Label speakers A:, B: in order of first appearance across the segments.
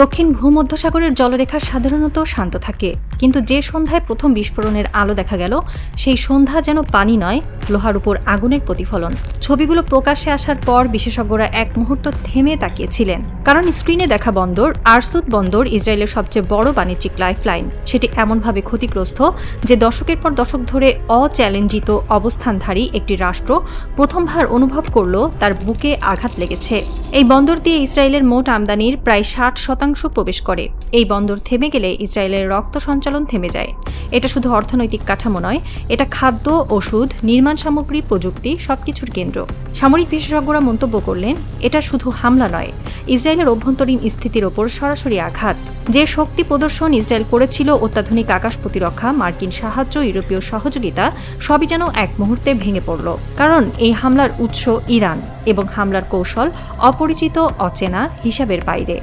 A: দক্ষিণ ভূমধ্যসাগরের জলরেখা সাধারণত শান্ত থাকে, কিন্তু যে সন্ধ্যায় প্রথম বিস্ফোরণের আলো দেখা গেল সেই সন্ধ্যা যেন পানি নয়, লোহার উপর আগুনের প্রতিফলন। ছবিগুলো প্রকাশ্যে আসার পর বিশেষজ্ঞরা এক মুহূর্ত থেমে তাকিয়েছিলেন, কারণ স্ক্রিনে দেখা বন্দর আরসুদ বন্দর ইসরায়েলের সবচেয়ে বড় বাণিজ্যিক লাইফলাইন। সেটি এমনভাবে ক্ষতিগ্রস্ত যে দশকের পর দশক ধরে অচ্যালেঞ্জিত অবস্থানধারী একটি রাষ্ট্র প্রথমবার অনুভব করল তার বুকে আঘাত লেগেছে। এই বন্দর দিয়ে ইসরায়েলের মোট আমদানির প্রায় 60% প্রবেশ করে। এই বন্দর থেমে গেলে ইসরায়েলের রক্ত সঞ্চালন থেমে যায়। এটা শুধু অর্থনৈতিক কাঠামো নয়, এটা খাদ্য, ওষুধ, নির্মাণ সামগ্রী, প্রযুক্তি সবকিছুর কেন্দ্র। সামরিক বিশেষজ্ঞরা মন্তব্য করলেন, এটা শুধু হামলা নয়, ইসরায়েলের অভ্যন্তরীণ স্থিতির ওপর সরাসরি আঘাত। যে শক্তি প্রদর্শন ইসরায়েল করেছিল, অত্যাধুনিক আকাশ প্রতিরক্ষা, মার্কিন সাহায্য, ইউরোপীয় সহযোগিতা, সবই যেন এক মুহূর্তে ভেঙে পড়ল। কারণ এই হামলার উৎস ইরান এবং হামলার কৌশল অপরিচিত, অচেনা, হিসাবের বাইরে।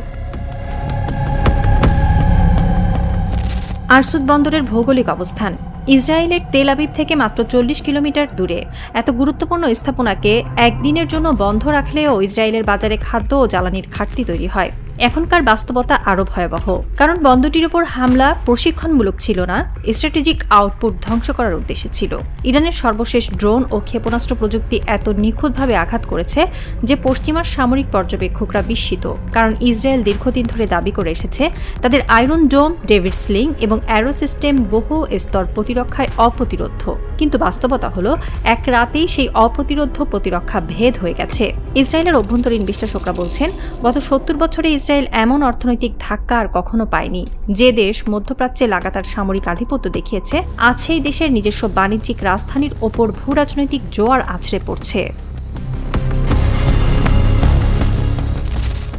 A: আরসুদ বন্দরের ভৌগোলিক অবস্থান ইসরায়েলের তেল আবিব থেকে মাত্র 40 কিলোমিটার দূরে। এত গুরুত্বপূর্ণ স্থাপনাকে একদিনের জন্য বন্ধ রাখলেও ইসরায়েলের বাজারে খাদ্য ও জ্বালানির ঘাটতি তৈরি হয়। এখনকার বাস্তবতা আরও ভয়াবহ, কারণ বন্দরটির উপর হামলা প্রশিক্ষণমূলক ছিল না, স্ট্র্যাটেজিক আউটপুট ধ্বংস করার উদ্দেশ্যে ছিল। ইরানের সর্বশেষ ড্রোন ও ক্ষেপণাস্ত্র প্রযুক্তি এত নিখুঁতভাবে আঘাত করেছে যে পশ্চিমার সামরিক পর্যবেক্ষকরা বিস্মিত, কারণ ইসরায়েল দীর্ঘদিন ধরে দাবি করে এসেছে তাদের আয়রন ডোম, ডেভিড স্লিং এবং অ্যারো সিস্টেম বহু স্তর প্রতিরক্ষায় অপ্রতিরোধ্য। কিন্তু বাস্তবতা হলো এক রাতেই সেই অপ্রতিরোধ্য প্রতিরক্ষা ভেদ হয়ে গেছে। ইসরায়েলের অভ্যন্তরীণ বিশ্লেষকরা বলছেন, গত 70 বছরে ইসরায়েল এমন অর্থনৈতিক ধাক্কা আর কখনো পায়নি। যে দেশ মধ্যপ্রাচ্যে লাগাতার সামরিক আধিপত্য দেখিয়েছে, আজ সেই দেশের নিজস্ব বাণিজ্যিক রাজধানীর ওপর ভূরাজনৈতিক জোয়ার আছড়ে পড়ছে।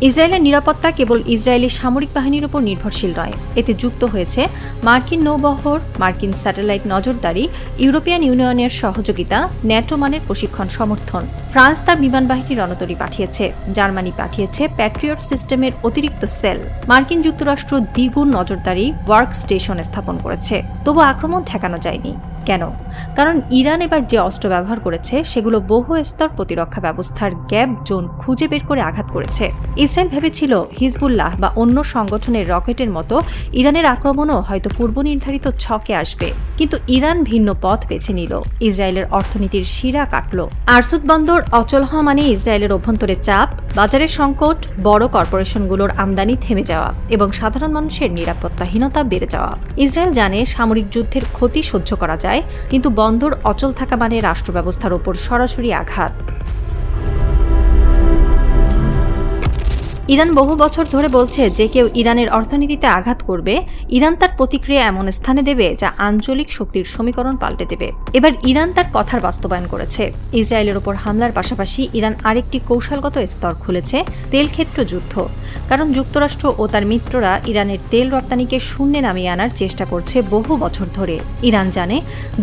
A: ইসরায়েলের নিরাপত্তা কেবল ইসরায়েলি সামরিক বাহিনীর উপর নির্ভরশীল নয়, এতে যুক্ত হয়েছে মার্কিন নৌবহর, মার্কিন স্যাটেলাইট নজরদারি, ইউরোপিয়ান ইউনিয়নের সহযোগিতা, ন্যাটো মানের প্রশিক্ষণ সমর্থন। ফ্রান্স তার বিমান বাহিনী রণতরী পাঠিয়েছে, জার্মানি পাঠিয়েছে প্যাট্রিয়ট সিস্টেমের অতিরিক্ত সেল, মার্কিন যুক্তরাষ্ট্র দ্বিগুণ নজরদারি ওয়ার্ক স্টেশন স্থাপন করেছে। তবু আক্রমণ ঠেকানো যায়নি। কেন? কারণ ইরান এবার যে অস্ত্র ব্যবহার করেছে সেগুলো বহু স্তর প্রতিরক্ষা ব্যবস্থার গ্যাপ জোন খুঁজে বের করে আঘাত করেছে। ইসরায়েল ভেবেছিল হিজবুল্লাহ বা অন্য সংগঠনের রকেটের মতো ইরানের আক্রমণও হয়তো পূর্বনির্ধারিত ছকে আসবে, কিন্তু ইরান ভিন্ন পথ বেছে নিল, ইসরায়েলের অর্থনীতির শিরা কাটল। আরসুদ বন্দর অচল হওয়া মানে ইসরায়েলের অভ্যন্তরে চাপ, বাজারের সংকট, বড় কর্পোরেশনগুলোর আমদানি থেমে যাওয়া এবং সাধারণ মানুষের নিরাপত্তাহীনতা বেড়ে যাওয়া। ইসরায়েল জানে সামরিক যুদ্ধের ক্ষতি সহ্য করা যায়, কিন্তু বন্দর অচল থাকা মানে রাষ্ট্র ব্যবস্থার ওপর সরাসরি আঘাত। ইরান বহু বছর ধরে বলছে যে কেউ ইরানের অর্থনীতিতে আঘাত করবে, ইরান তার প্রতিক্রিয়া এমন স্থানে দেবে যা আঞ্চলিক শক্তির সমীকরণ পাল্টে দেবে। এবার ইরান তার কথার বাস্তবায়ন করেছে। ইসরায়েলের ওপর হামলার পাশাপাশি ইরান আরেকটি কৌশলগত স্তর খুলেছে, তেলক্ষেত্র যুদ্ধ। কারণ যুক্তরাষ্ট্র ও তার মিত্ররা ইরানের তেল রপ্তানিকে শূন্যে নামিয়ে আনার চেষ্টা করছে বহু বছর ধরে। ইরান জানে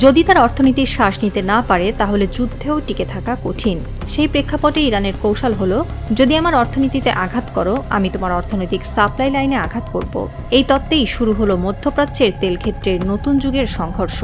A: যদি তার অর্থনীতির শ্বাস নিতে না পারে তাহলে যুদ্ধেও টিকে থাকা কঠিন। সেই প্রেক্ষাপটে ইরানের কৌশল হলো, যদি আমার অর্থনীতিতে আঘাত করো, আমি তোমার অর্থনৈতিক সাপ্লাই লাইনে আঘাত করব। এই তত্ত্বেই শুরু হলো মধ্যপ্রাচ্যের তেল ক্ষেত্রের নতুন যুগের সংঘর্ষ।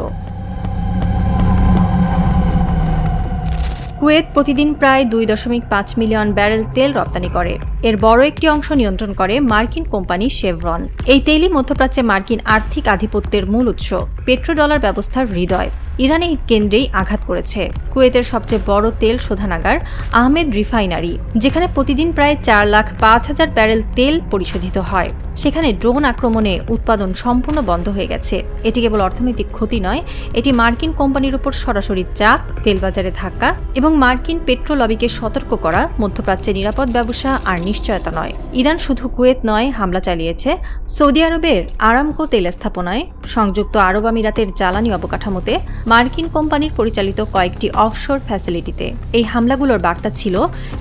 A: কুয়েত প্রতিদিন প্রায় 2.5 মিলিয়ন ব্যারেল তেল রপ্তানি করে। এর বড় একটি অংশ নিয়ন্ত্রণ করে মার্কিন কোম্পানি শেভরন। এই তেলই মধ্যপ্রাচ্যে মার্কিন আর্থিক আধিপত্যের মূল উৎস, পেট্রোডলার ব্যবস্থার হৃদয়। ইরান এই কেন্দ্রেই আঘাত করেছে। কুয়েতের সবচেয়ে বড় তেল শোধনাগার আহমেদ রিফাইনারি, যেখানে প্রতিদিন প্রায় 4,05,000 ব্যারেল তেল পরিশোধিত হয়, সেখানে ড্রোন আক্রমণে উৎপাদন সম্পূর্ণ বন্ধ হয়ে গেছে। এটি কেবল অর্থনৈতিক ক্ষতি নয়, এটি মার্কিন কোম্পানির উপর সরাসরি চাপ, তেলবাজারে ধাক্কা এবং মার্কিন পেট্রো লবিকে সতর্ক করা। মধ্যপ্রাচ্যে নিরাপদ ব্যবসা আর নিশ্চয়তা নয়। ইরান শুধু কুয়েত নয়, হামলা চালিয়েছে সৌদি আরবের আরামকো তেল স্থাপনায়, সংযুক্ত আরব আমিরাতের জ্বালানি অবকাঠামোতে, মার্কিন কোম্পানির পরিচালিত কয়েকটি অফশোর ফ্যাসিলিটিতে। এই হামলাগুলোর বার্তা ছিল,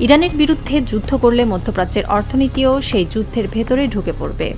A: ইরানের বিরুদ্ধে যুদ্ধ করলে মধ্যপ্রাচ্যের অর্থনীতিও সেই যুদ্ধের ভেতরে ঢুকে পড়বে।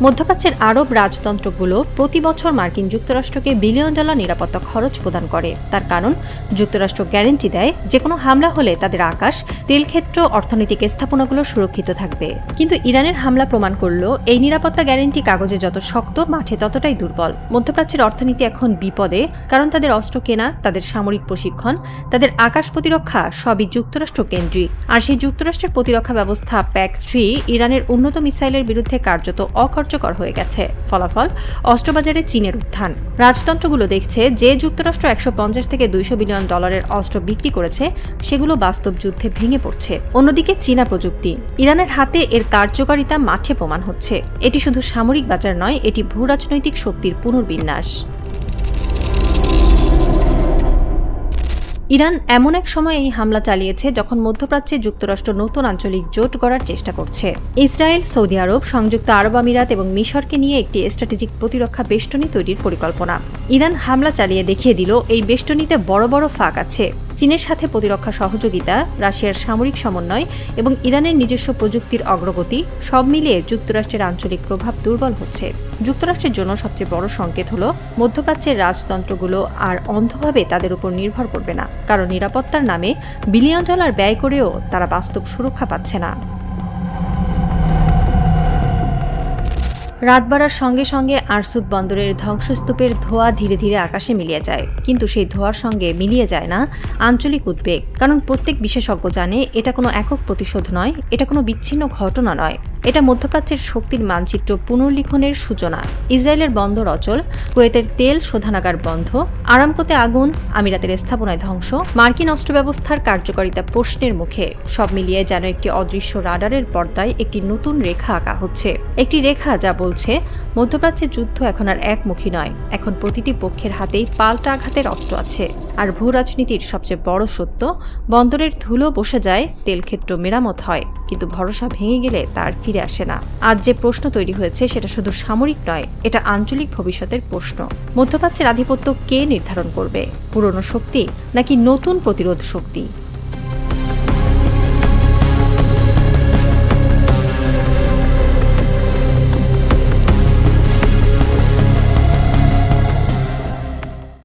A: মধ্যপ্রাচ্যের আরব রাজতন্ত্রগুলো প্রতি বছর মার্কিন যুক্তরাষ্ট্রকে বিলিয়ন ডলার নিরাপত্তা খরচ প্রদান করে। তার কারণ যুক্তরাষ্ট্র গ্যারান্টি দেয় যে কোনো হামলা হলে তাদের আকাশ, তেলক্ষেত্র, অর্থনৈতিক স্থাপনাগুলো সুরক্ষিত থাকবে। কিন্তু ইরানের হামলা প্রমাণ করল এই নিরাপত্তা গ্যারান্টি কাগজে যত শক্ত, মাঠে ততটাই দুর্বল। মধ্যপ্রাচ্যের অর্থনীতি এখন বিপদে, কারণ তাদের অস্ত্র কেনা, তাদের সামরিক প্রশিক্ষণ, তাদের আকাশ প্রতিরক্ষা সবই যুক্তরাষ্ট্র কেন্দ্রিক। আর সেই যুক্তরাষ্ট্রের প্রতিরক্ষা ব্যবস্থা PAC-3 ইরানের উন্নত মিসাইলের বিরুদ্ধে কার্যত অকার্যকর হয়ে গেছে। ফলাফল, অস্ত্রবাজারে চীনের উত্থান। রাজতন্ত্রগুলো দেখছে যে যুক্তরাষ্ট্র 150 থেকে 200 বিলিয়ন ডলারের অস্ত্র বিক্রি করেছে সেগুলো বাস্তব যুদ্ধে ভেঙে পড়ছে। অন্যদিকে চীনা প্রযুক্তি, ইরানের হাতে এর কার্যকারিতা মাঠে প্রমাণ হচ্ছে। এটি শুধু সামরিক বাজার নয়, এটি ভূরাজনৈতিক শক্তির পুনর্বিন্যাস। ইরান এমন এক সময় এই হামলা চালিয়েছে যখন মধ্যপ্রাচ্যে যুক্তরাষ্ট্র নতুন আঞ্চলিক জোট গড়ার চেষ্টা করছে। ইসরায়েল, সৌদি আরব, সংযুক্ত আরব আমিরাত এবং মিশরকে নিয়ে একটি স্ট্র্যাটেজিক প্রতিরক্ষা বেষ্টনী তৈরির পরিকল্পনা। ইরান হামলা চালিয়ে দেখিয়ে দিল এই বেষ্টনীতে বড় বড় ফাঁক আছে। চীনের সাথে প্রতিরক্ষা সহযোগিতা, রাশিয়ার সামরিক সমন্বয় এবং ইরানের নিজস্ব প্রযুক্তির অগ্রগতি সব মিলিয়ে যুক্তরাষ্ট্রের আঞ্চলিক প্রভাব দুর্বল হচ্ছে। যুক্তরাষ্ট্রের জন্য সবচেয়ে বড় সংকেত হলো মধ্যপ্রাচ্যের রাজতন্ত্রগুলো আর অন্ধভাবে তাদের উপর নির্ভর করবে না, কারণ নিরাপত্তার নামে বিলিয়ন ডলার ব্যয় করেও তারা বাস্তব সুরক্ষা পাচ্ছে না। রাত বাড়ার সঙ্গে সঙ্গে আরসুদ বন্দরের ধ্বংসস্তূপের ধোঁয়া ধীরে ধীরে আকাশে মিলিয়ে যায়, কিন্তু সেই ধোঁয়ার সঙ্গে মিলিয়ে যায় না আঞ্চলিক উদ্বেগ। কারণ প্রত্যেক বিশেষজ্ঞ জানে এটা কোনো একক প্রতিশোধ নয়, এটা কোনো বিচ্ছিন্ন ঘটনা নয়, এটা মধ্যপ্রাচ্যের শক্তির মানচিত্র পুনর্লিখনের সূচনা। ইসরায়েলের বন্দর অচল, কুয়েতের তেল শোধনাগার বন্ধ, আরামকোতে আগুন, আমিরাতের স্থাপনায় ধ্বংস, মার্কিন অস্ত্র ব্যবস্থার কার্যকারিতা প্রশ্নের মুখে। সব মিলিয়ে যেন একটি অদৃশ্য রাডারের পর্দায় একটি নতুন রেখা আঁকা হচ্ছে। একটি রেখা যা বলছে মধ্যপ্রাচ্যের যুদ্ধ এখন আর একমুখী নয়, এখন প্রতিটি পক্ষের হাতেই পাল্টা আঘাতের অস্ত্র আছে। আর ভূ রাজনীতির সবচেয়ে বড় সত্য, বন্দরের ধুলো বসে যায়, তেলক্ষেত্র মেরামত হয়, কিন্তু ভরসা ভেঙে গেলে তার ফিরে আসে না। আজ যে প্রশ্ন তৈরি হয়েছে সেটা শুধু সামরিক নয়, এটা আঞ্চলিক ভবিষ্যতের প্রশ্ন। মধ্যপ্রাচ্যের আধিপত্য কে নির্ধারণ করবে, পুরনো শক্তি নাকি নতুন প্রতিরোধ শক্তি?